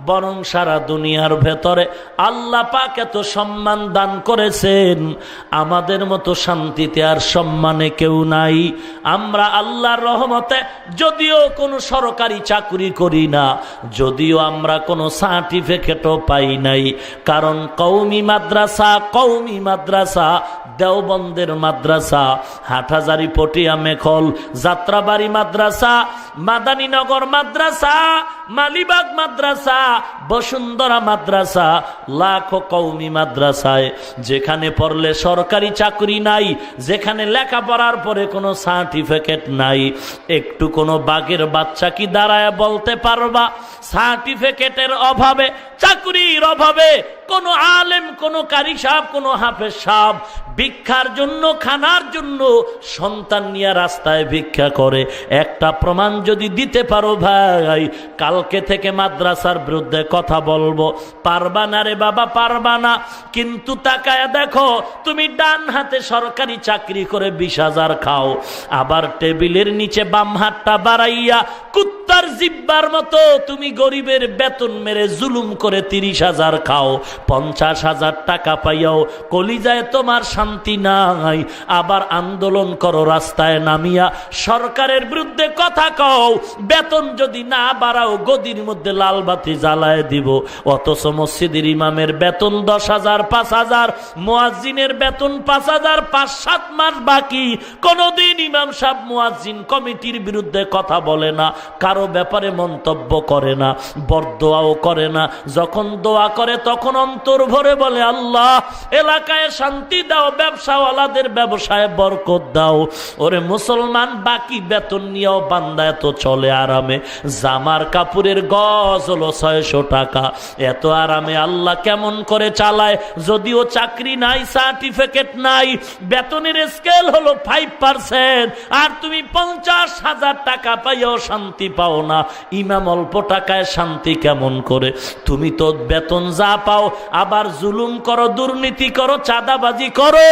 বরং সারা দুনিয়ার ভেতরে আল্লাহ পাক এত সম্মান দান করেছেন, আমাদের মতো শান্তিতে আর সম্মানে কেউ নাই। আমরা আল্লাহর রহমতে যদিও কোনো সরকারি চাকরি করি না, যদিও আমরা কোনো সার্টিফিকেটও পাই নাই, কারণ কওমি মাদ্রাসা, দেওবন্দের মাদ্রাসা, হাটহাজারী পটিয়া মেখল, যাত্রাবাড়ি মাদ্রাসা, মাদানীনগর মাদ্রাসা, মালিবাগ মাদ্রাসা, বসুন্ধরা মাদ্রাসা, লাখো কওমি মাদ্রাসায় যেখানে পড়লে সরকারি চাকরি নাই, যেখানে লেখাপড়ার পরে কোনো সার্টিফিকেট নাই, একটু কোনো বাঘের বাচ্চা কি দাঁড়ায় বলতে পারবা সার্টিফিকেটের অভাবে, চাকরির অভাবে কোনো আলেম, কোনো কারি সাহেব, কোনো হাফেজ সাহেব ভিক্ষার জন্য, খানার জন্য সন্তান নিয়ে রাস্তায় ভিক্ষা করে? একটা প্রমাণ যদি দিতে পারো ভাই, কালকে থেকে মাদ্রাসার বিরুদ্ধে কথা বলবো। পারবা না রে বাবা, পারবা না। কিন্তু তাকায় দেখো, তুমি ডান হাতে সরকারি চাকরি করে 20,000 খাও, আবার টেবিলের নিচে বাম হাতটা বাড়াইয়া কুত্তার জিব্বার মতো তুমি গরিবের বেতন মেরে জুলুম করে 30,000 খাও, 50,000 টাকা পাইয়াও কলিজায় তোমার শান্তি নাই। আবার আন্দোলন করো রাস্তায় নামিয়া, সরকারের বিরুদ্ধে কথা কও, বেতন যদি না বাড়াও গদির মধ্যে লাল বাতি জ্বালায় দিব। অথচ মসজিদের ইমামের বেতন 10,000, 5,000, মুয়াজ্জিনের বেতন 5,000, 5-7 মাস বাকি। কোনদিন ইমাম সাহেব মুয়াজ্জিন কমিটির বিরুদ্ধে কথা বলে না, কারো ব্যাপারে মন্তব্য করে না, বরদোয়াও করে না। যখন দোয়া করে তখন অন্তর ভরে বলে, আল্লাহ এলাকায় শান্তি দাও, ব্যবসাওয়ালাদের ব্যবসায় বরকত দাও। ওরে মুসলমান, বাকি বেতন নিয়েও বান্দা এত চলে আরামে। জামার কাপড়ের গজ হলো 600 টাকা, এত আরামে আল্লাহ কেমন করে চালায়? যদিও চাকরি নাই, সার্টিফিকেট নাই, বেতনের স্কেল হলো 5%, আর তুমি 50,000 টাকা পাইও শান্তি পাও না। ইমাম অল্প টাকায় শান্তি কেমন করে? তুমি তো বেতন যা পাও আবার জুলুম করো, দুর্নীতি করো, চাঁদাবাজি করো।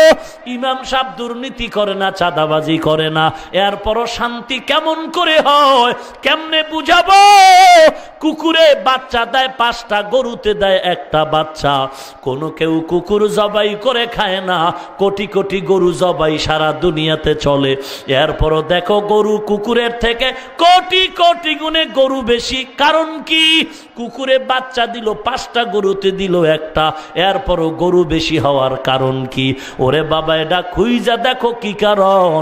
ইমাম সাহেব দুর্নীতি করে না, চাঁদাবাজি করে না, এরপরও শান্তি কেমন করে হয়? কেমনে বুঝাবো? কুকুরে বাচ্চা দেয় 5টা, গরুতে দেয় 1টা বাচ্চা। কোনো কেউ কুকুর জবাই করে খায় না, কোটি কোটি গরু জবাই সারা দুনিয়াতে চলে। এরপরও দেখো গরু কুকুরের থেকে কোটি কোটি গুণে গরু বেশি। কারণ কি? কুকুরে বাচ্চা দিল 5টা, গরুতে দিল 1টা, এরপরও গরু বেশি হওয়ার কারণ কি? ওরে বাবা, এটা খুঁজা দেখো কি কারণ।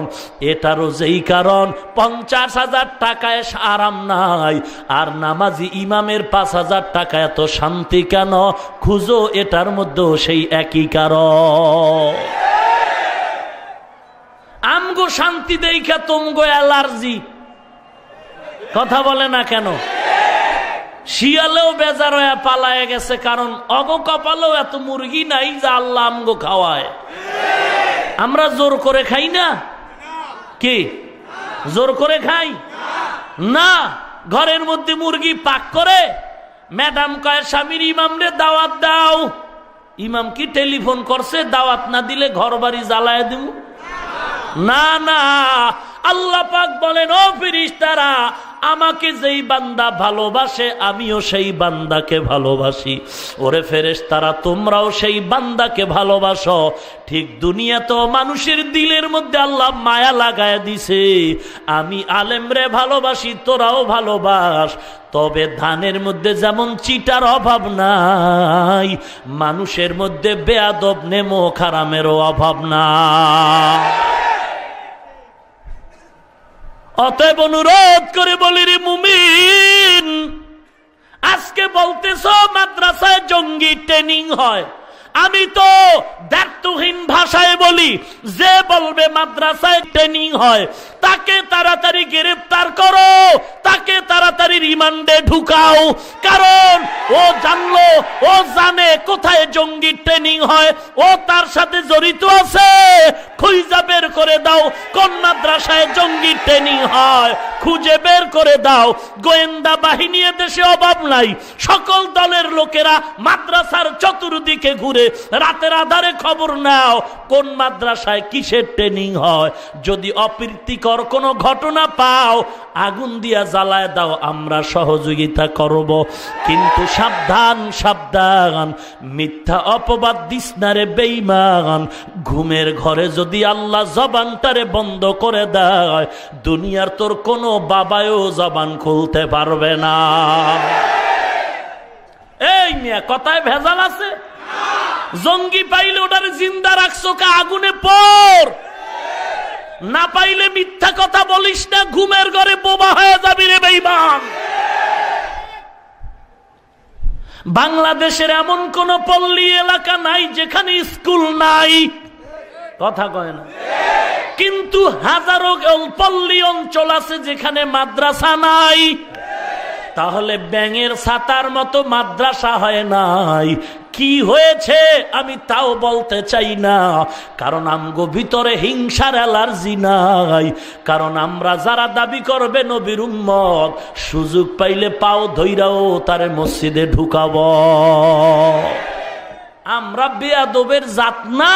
এটারও যেই কারণ 50,000 টাকায় আরাম নাই, আর নামাজি ইমামের 5,000 টাকা এত শান্তি কেন? খুঁজো, এটার মধ্যেও সেই একই কারণ। আমগো শান্তি দেখা তুমগো অ্যালার্জি। কথা বলে না কেন? শিয়ালেও বেজার হয়ে পালায় গেছে, কারণ অগ কপালেও এত মুরগি নাই যা আল্লাহ আমগো খাওয়ায়। আমরা জোর করে খাই না? কি জোর করে খাই না? ঘরের মধ্যে মুরগি পাক করে ম্যাডাম কয় স্বামীর ইমামরে দাওয়াত দাও। ইমাম কি টেলিফোন করছে? দাওয়াত না দিলে ঘর বাড়ি জ্বালায় দিব? না না, আল্লাহ পাক বলেন, ও ফেরেশতারা, আমাকে যেই বান্দা ভালোবাসে আমিও সেই বান্দাকে ভালোবাসি। ওরে ফেরেশতারা, তোমরাও সেই বান্দাকে ভালোবাসো। ঠিক দুনিয়াতেও মানুষের দিলের মধ্যে আল্লাহ মায়া লাগায় দিছে। আমি আলেমরে ভালোবাসি, তোরাও ভালোবাস। তবে ধানের মধ্যে যেমন চিটার অভাব নাই, মানুষের মধ্যে বেয়াদব নেমক হারামেরও অভাব নাই। অতএব অনুরোধ করে বলি রে মুমিন, আজকে বলতেছ মাদ্রাসায় জঙ্গি ট্রেনিং হয়। আমি তো দায়িত্বহীন ভাষায় বলি, যে বলবে মাদ্রাসায় ট্রেনিং হয় তাকে তাড়াতাড়ি গ্রেফতার করো, তাকে তাড়াতাড়ি রিমান্ডে ঢুকাও। কারণ ও জানলো, ও জানে কোথায় জঙ্গি ট্রেনিং হয়, ও তার সাথে জড়িত আছে। খুঁজে বের করে দাও কোন মাদ্রাসায় জঙ্গি ট্রেনিং হয়, খুঁজে বের করে দাও। গোয়েন্দা বাহিনী দেশে অভাব নাই, সকল দলের লোকেরা মাদ্রাসার চতুর্দিকে ঘুরে রাতের আধারে খবর নাও কোন মাদ্রাসায় কিসের ট্রেনিং হয়। যদি অপ্রীতিকর কোনো ঘটনা পাও, আগুন দিয়া জ্বালায় দাও, আমরা সহযোগিতা করব। কিন্তু সাবধান সাবধান, মিথ্যা অপবাদ দিস না রে বেঈমান। ঘুমের ঘরে যদি আল্লাহ জবানটারে বন্ধ করে দেয়, দুনিয়ার তোর কোনো বাবাও জবান খুলতে পারবে না। এই মিয়া, কথায় ভেজাল আছে? জঙ্গি পাইলে ওটারে জিন্দা রাখছো কা? আগুনে পড়। না পাইলে মিথ্যা কথা বলিস না, ঘুমের ঘরে বোবা হয়ে যাবি রে বেঈমান। বাংলাদেশের এমন কোন পল্লী এলাকা নাই যেখানে স্কুল নাই। কথা কয় না? কিন্তু হাজারো পল্লী অঞ্চল আছে যেখানে মাদ্রাসা নাই। তাহলে ব্যাঙের ছাতার মতো মাদ্রাসা হয় নাই। কি হয়েছে আমি তাও বলতে চাই না, কারণ আমগো ভিতরে হিংসার অ্যালার্জি নাই। কারণ আমরা যারা দাবি করবে নবীর উম্মত, সুযোগ পাইলে পাও ধইরাও তারে মসজিদে ঢুকাবো। আমরা বেয়াদবের জাত না,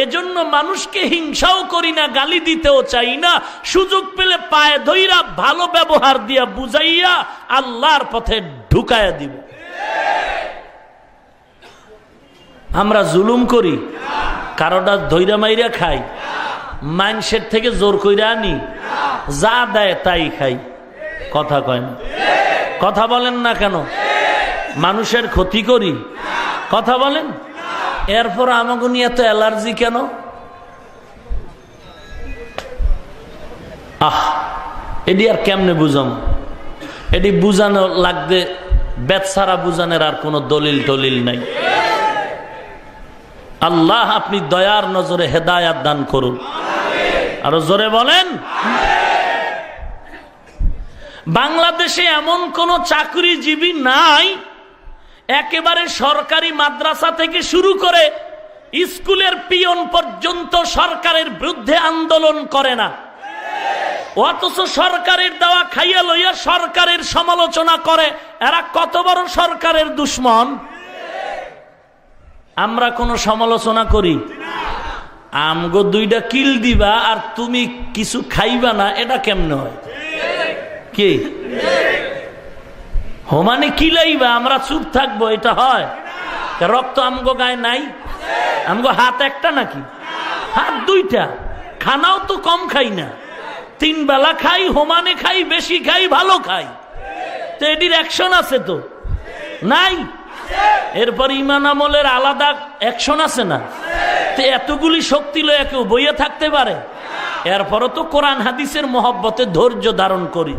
এজন্য মানুষকে হিংসাও করি না, গালি দিতেও চাই না। সুযোগ পেলে পায়ে ধইরা ভালো ব্যবহার দিয়া বুঝাইয়া আল্লাহর পথে ঢুকাইয়া দিব। আমরা জুলুম করি, কারোটা ধইরা মাইরা খাই, মানুষের থেকে জোর কইরা আনি, যা দেয় তাই খাই। কথা কয় না? কথা বলেন না কেন? মানুষের ক্ষতি করি, কথা বলেন। এরপর আমাকে নিয়ে এত অ্যালার্জি কেন? এটি আর কেমনে বুঝাম? এটি বুঝানো লাগবে, বেতসারা বুঝানোর আর কোনো দলিল টলিল নাই। আল্লাহ আপনি দয়ার নজরে হেদায়াত দান করুন। আরো জোরে বলেন। বাংলাদেশে এমন কোন চাকরিজীবী নাই একেবারে সরকারি মাদ্রাসা থেকে শুরু করে স্কুলের পিয়ন পর্যন্ত সরকারের বিরুদ্ধে আন্দোলন করে না, অথচ সরকারের দেওয়া খাইয়া লইয়া সরকারের সমালোচনা করে। এরা কত বড় সরকারের দুশ্মন। আমরা কোন সমালোচনা করি? আমগো দুইটা কিল দিবা আর তুমি কিছু খাইবা না, এটা কেমনে হয়? কি হোমানে কিলাইবা আমরা চুপ থাকবো, এটা হয়? রক্ত আমগো গায়ে নাই? আমগো হাত একটা নাকি? হাত দুইটা। খানাও তো কম খাই না, 3 বেলা খাই, হোমানে খাই, বেশি খাই, ভালো খাই। তো এটির অ্যাকশন আছে তো নাই? এরপর ইমান আমলের আলাদা অ্যাকশন আছে না? তো এতগুলি শক্তি লয়ে কেউ বইয়ে থাকতে পারে? এরপরও তো কোরআন হাদিসের মহব্বতে ধৈর্য ধারণ করি।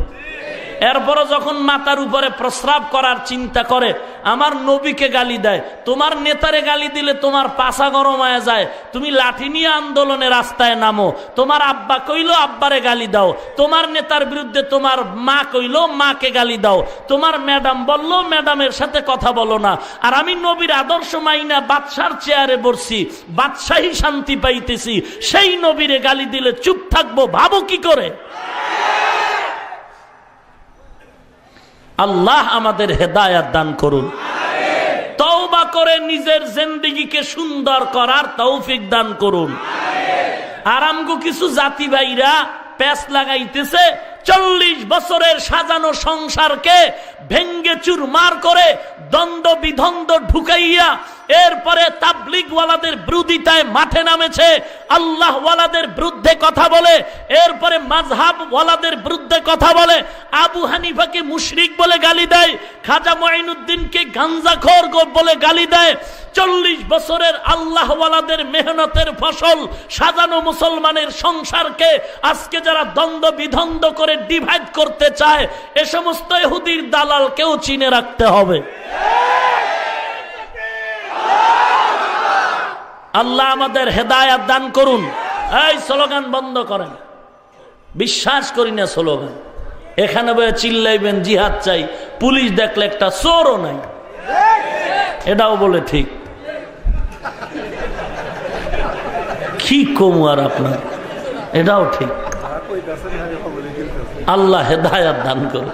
এরপরও যখন মাথার উপরে প্রস্রাব করার চিন্তা করে আমার নবীকে গালি দেয়, তোমার নেতারে গালি দিলে তোমার পাছা গরম হয়ে যায়, তুমি লাঠি নিয়ে আন্দোলনে রাস্তায় নামো। তোমার আব্বা কইলো আব্বারে গালি দাও, তোমার নেতার বিরুদ্ধে তোমার মা কইলো মাকে গালি দাও, তোমার ম্যাডাম বললো ম্যাডামের সাথে কথা বলো না। আর আমি নবীর আদর্শ মাইনা বাদশার চেয়ারে বসছি, বাদশাহী শান্তি পাইতেছি, সেই নবীরে গালি দিলে চুপ থাকবো? ভাবো কি করে? আল্লাহ আমাদের হেদায়াত দান করুন। তওবা করে নিজের জিন্দেগিকে সুন্দর করার তৌফিক দান করুন। আরামগো কিছু জাতি ভাইরা প্যাচ লাগাইতেছে 40 বছরের সাজানো সংসারকে ভেঙ্গে চুরমার করে দ্বন্দ্ব বিধন্দ ঢুকাইয়া এরপরে তাবলীগ ওয়ালাদের বিরোধিতায় মাঠে নামেছে, আল্লাহ ওয়ালাদের বিরুদ্ধে কথা বলে, এরপরে মাযহাব ওয়ালাদের বিরুদ্ধে কথা বলে, আবু হানিফাকে মুশরিক বলে গালি দেয়, খাজা মুঈনুদ্দিনকে গাঞ্জাখোর বলে গালি দেয়। 40 বছরের আল্লাহ ওয়ালাদের মেহনতের ফসল সাজানো মুসলমানের সংসারকে আজকে যারা দ্বন্দ্ব বিধন্দ করে ডিভাইড করতে চায়, এ সমস্ত ইহুদির দালালকেও চিনে রাখতে হবে। আল্লাহ আমাদের হেদায়াত দান করুন। এই স্লোগান বন্ধ করেন, বিশ্বাস করি না স্লোগান। এখানে বয়ে চিল্লাইবেন জিহাদ চাই, পুলিশ দেখলে একটা চোরও নাই, এটাও বলে ঠিক। কি কম আর আপনার, এটাও ঠিক। আল্লাহ হেদায়াত দান করুন।